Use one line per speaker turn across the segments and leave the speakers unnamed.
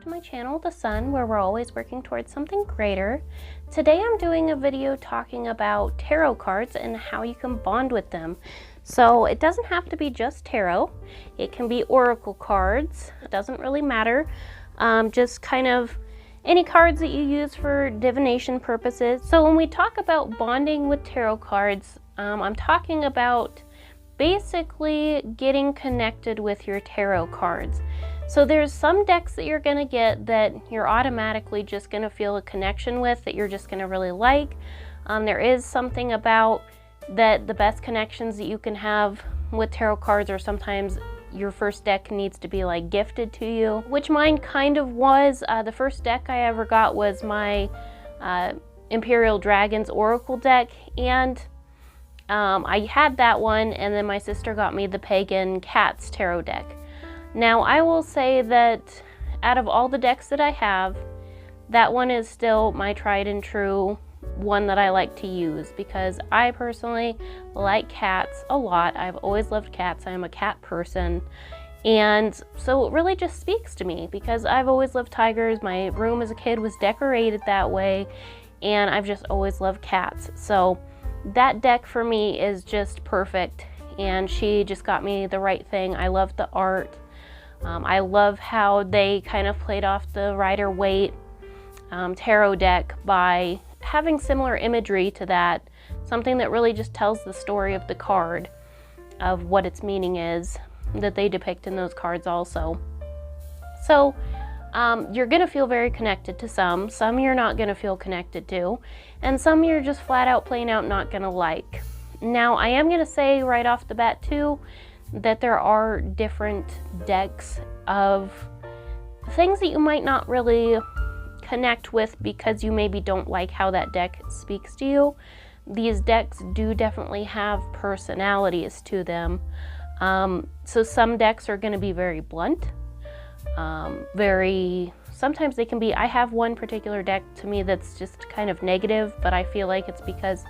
to my channel, The Sun, where we're always working towards something greater. Today I'm doing a video talking about tarot cards and how you can bond with them. So it doesn't have to be just tarot. It can be oracle cards. It doesn't really matter. Just kind of any cards that you use for divination purposes. So when we talk about bonding with tarot cards, I'm talking about basically getting connected with your tarot cards. So there's some decks that you're going to get that you're automatically just going to feel a connection with, that you're just going to really like. There is something about that the best connections that you can have with tarot cards are sometimes your first deck needs to be like gifted to you, which mine kind of was. The first deck I ever got was my Imperial Dragons Oracle deck, and I had that one, and then my sister got me the Pagan Cats Tarot deck. Now I will say that out of all the decks that I have, that one is still my tried and true one that I like to use, because I personally like cats a lot. I've always loved cats. I am a cat person, and so it really just speaks to me because I've always loved tigers. My room as a kid was decorated that way, and I've just always loved cats. So that deck for me is just perfect, and she just got me the right thing. I love the art. I love how they kind of played off the Rider-Waite tarot deck by having similar imagery to that, something that really just tells the story of the card, of what its meaning is, that they depict in those cards also. So you're going to feel very connected to some you're not going to feel connected to, and some you're just flat out plain out not going to like. Now I am going to say right off the bat too that there are different decks of things that you might not really connect with because you maybe don't like how that deck speaks to you. These decks do definitely have personalities to them. So some decks are going to be very blunt, sometimes they can be, I have one particular deck to me that's just kind of negative, but I feel like it's because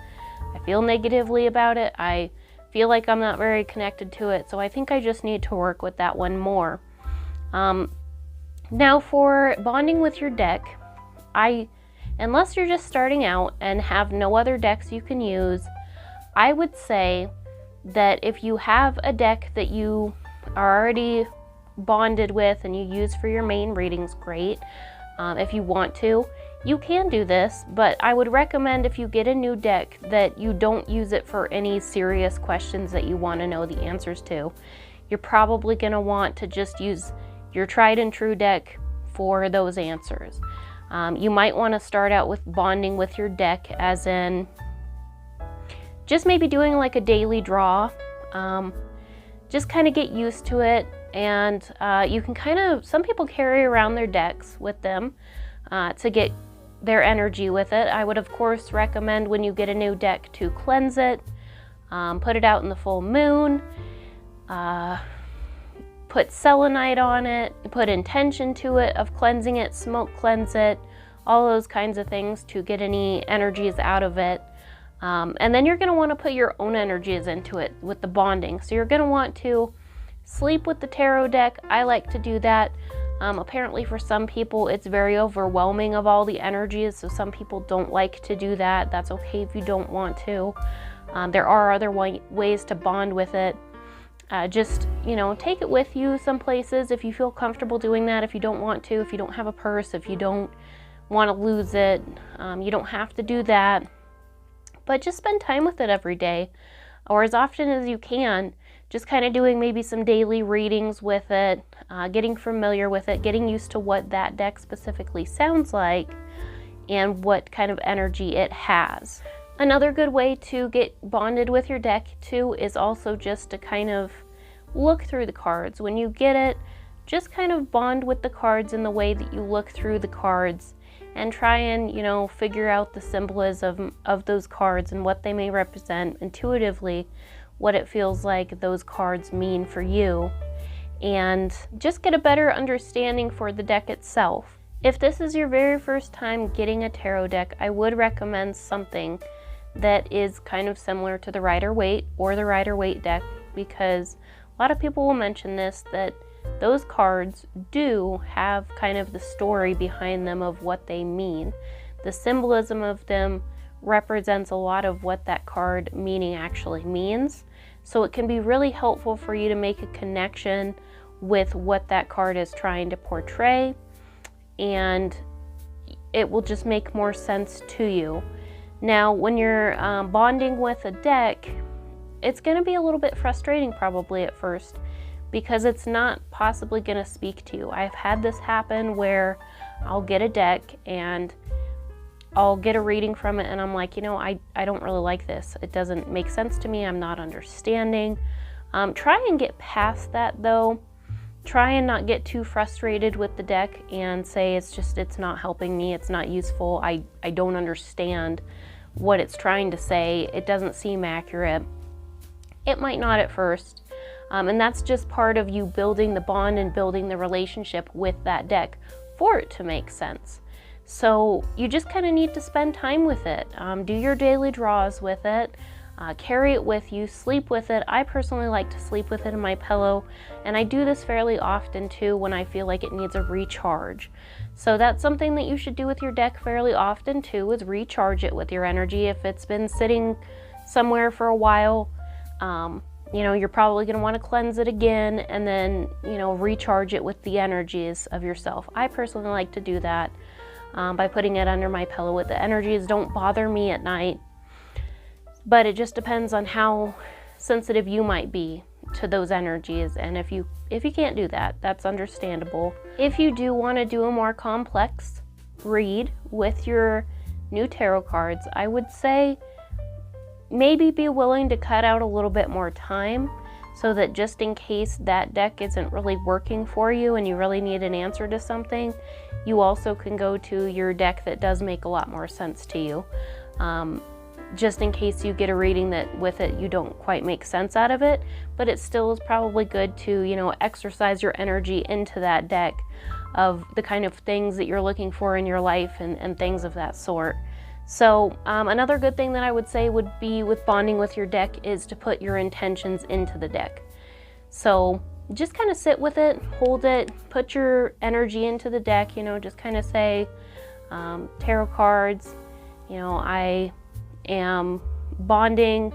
I feel negatively about it. I feel like I'm not very connected to it, so I think I just need to work with that one more. Now for bonding with your deck, unless you're just starting out and have no other decks you can use, I would say that if you have a deck that you are already bonded with and you use for your main readings, great. If you want to, you can do this, but I would recommend if you get a new deck that you don't use it for any serious questions that you want to know the answers to. You're probably going to want to just use your tried and true deck for those answers. You might want to start out with bonding with your deck, as in just maybe doing like a daily draw. Just kind of get used to it, and you can kind of, some people carry around their decks with them to get their energy with it. I would of course recommend when you get a new deck to cleanse it, put it out in the full moon, put selenite on it, put intention to it of cleansing it, smoke cleanse it, all those kinds of things to get any energies out of it. And then you're going to want to put your own energies into it with the bonding. So you're going to want to sleep with the tarot deck. I like to do that. Apparently for some people it's very overwhelming of all the energies, so some people don't like to do that. That's okay if you don't want to. There are other ways to bond with it. Just, take it with you some places if you feel comfortable doing that. If you don't want to, if you don't have a purse, if you don't want to lose it, you don't have to do that. But just spend time with it every day, or as often as you can. Just kind of doing maybe some daily readings with it, getting familiar with it, getting used to what that deck specifically sounds like and what kind of energy it has. Another good way to get bonded with your deck too is also just to kind of look through the cards. When you get it, just kind of bond with the cards in the way that you look through the cards and try and, figure out the symbolism of those cards and what they may represent intuitively, what it feels like those cards mean for you, and just get a better understanding for the deck itself. If this is your very first time getting a tarot deck, I would recommend something that is kind of similar to the Rider-Waite or the Rider-Waite deck, because a lot of people will mention this, that those cards do have kind of the story behind them of what they mean. The symbolism of them represents a lot of what that card meaning actually means. So it can be really helpful for you to make a connection with what that card is trying to portray, and it will just make more sense to you. Now, when you're bonding with a deck, it's going to be a little bit frustrating probably at first, because it's not possibly going to speak to you. I've had this happen where I'll get a deck and I'll get a reading from it and I'm like, I don't really like this. It doesn't make sense to me. I'm not understanding. Try and get past that though. Try and not get too frustrated with the deck and say it's not helping me. It's not useful. I don't understand what it's trying to say. It doesn't seem accurate. It might not at first. And that's just part of you building the bond and building the relationship with that deck for it to make sense. So you just kind of need to spend time with it. Do your daily draws with it. Carry it with you, sleep with it. I personally like to sleep with it in my pillow, and I do this fairly often too when I feel like it needs a recharge. So that's something that you should do with your deck fairly often too, is recharge it with your energy. If it's been sitting somewhere for a while, you're probably going to want to cleanse it again and then, recharge it with the energies of yourself. I personally like to do that by putting it under my pillow with the energies. Don't bother me at night. But it just depends on how sensitive you might be to those energies. And if you can't do that, that's understandable. If you do want to do a more complex read with your new tarot cards, I would say maybe be willing to cut out a little bit more time, so that just in case that deck isn't really working for you and you really need an answer to something, you also can go to your deck that does make a lot more sense to you. Just in case you get a reading that with it you don't quite make sense out of it, but it still is probably good to, exercise your energy into that deck of the kind of things that you're looking for in your life and things of that sort. So another good thing that I would say would be with bonding with your deck is to put your intentions into the deck. So just kind of sit with it, hold it, put your energy into the deck, just kind of say, tarot cards, I am bonding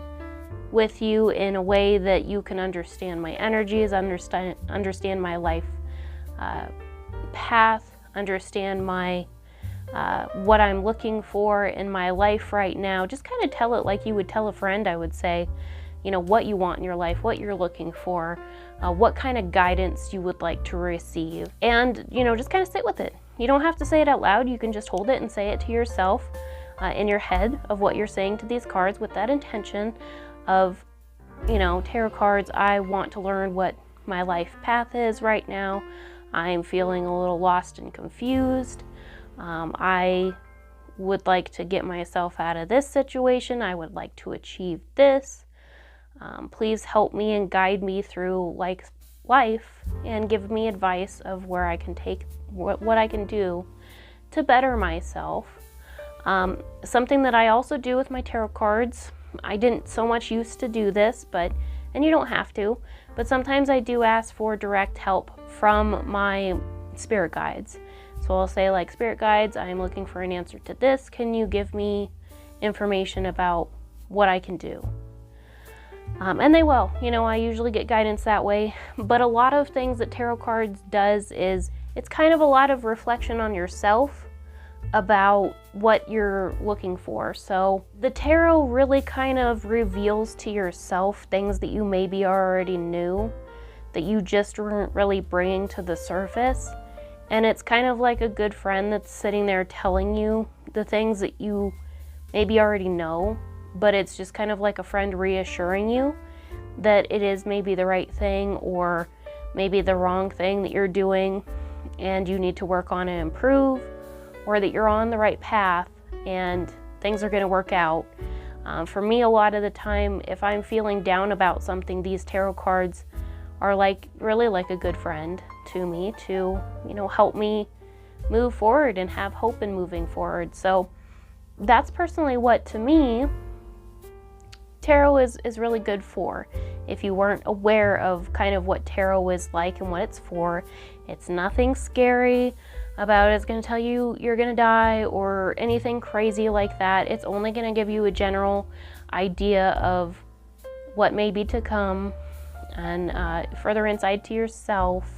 with you in a way that you can understand my energies, understand my life path, understand my what I'm looking for in my life right now. Just kind of tell it like you would tell a friend, I would say, what you want in your life, what you're looking for, what kind of guidance you would like to receive, and just kind of sit with it. You don't have to say it out loud. You can just hold it and say it to yourself in your head of what you're saying to these cards with that intention of, tarot cards, I want to learn what my life path is right now. I'm feeling a little lost and confused. I would like to get myself out of this situation. I would like to achieve this. Please help me and guide me through life and give me advice of where I can take, what I can do to better myself. Something that I also do with my tarot cards, I didn't so much used to do this, and you don't have to, but sometimes I do ask for direct help from my spirit guides. So I'll say, like, spirit guides, I'm looking for an answer to this. Can you give me information about what I can do? And they will. I usually get guidance that way. But a lot of things that tarot cards does is it's kind of a lot of reflection on yourself about what you're looking for. So the tarot really kind of reveals to yourself things that you maybe already knew that you just weren't really bringing to the surface. And it's kind of like a good friend that's sitting there telling you the things that you maybe already know, but it's just kind of like a friend reassuring you that it is maybe the right thing or maybe the wrong thing that you're doing and you need to work on and improve, or that you're on the right path and things are going to work out. For me, a lot of the time, if I'm feeling down about something, these tarot cards are really like a good friend to me to, help me move forward and have hope in moving forward. So that's personally what, to me, tarot is really good for. If you weren't aware of kind of what tarot is like and what it's for, it's nothing scary about it's going to tell you you're going to die or anything crazy like that. It's only going to give you a general idea of what may be to come and further insight to yourself,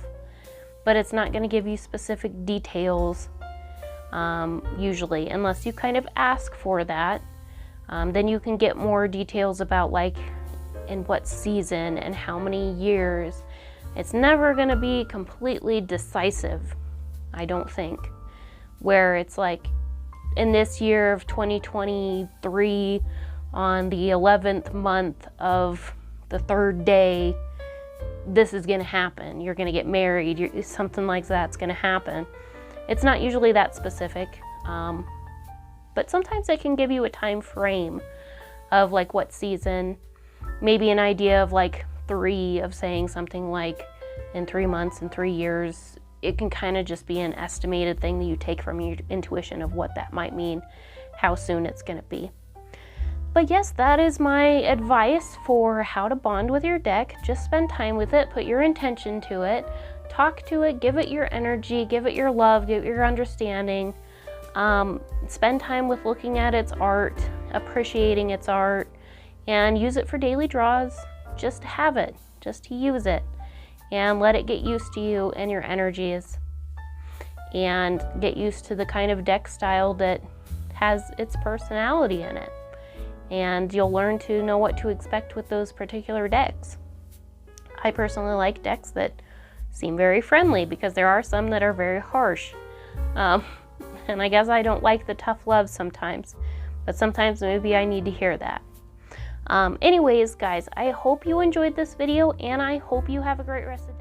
but it's not going to give you specific details usually, unless you kind of ask for that. Then you can get more details about like in what season and how many years. It's never going to be completely decisive, I don't think, where it's like in this year of 2023 on the 11th month of the 3rd day, this is going to happen. You're going to get married. Something like that's going to happen. It's not usually that specific, but sometimes it can give you a time frame of like what season, maybe an idea of like 3 of saying something like in 3 months and 3 years. It can kind of just be an estimated thing that you take from your intuition of what that might mean, how soon it's going to be. But yes, that is my advice for how to bond with your deck. Just spend time with it, put your intention to it, talk to it, give it your energy, give it your love, give it your understanding. Spend time with looking at its art, appreciating its art, and use it for daily draws. Just to have it, just to use it, and let it get used to you and your energies, and get used to the kind of deck style that has its personality in it. And you'll learn to know what to expect with those particular decks. I personally like decks that seem very friendly, because there are some that are very harsh. And I guess I don't like the tough love sometimes, but sometimes maybe I need to hear that. Anyways, guys, I hope you enjoyed this video, and I hope you have a great rest of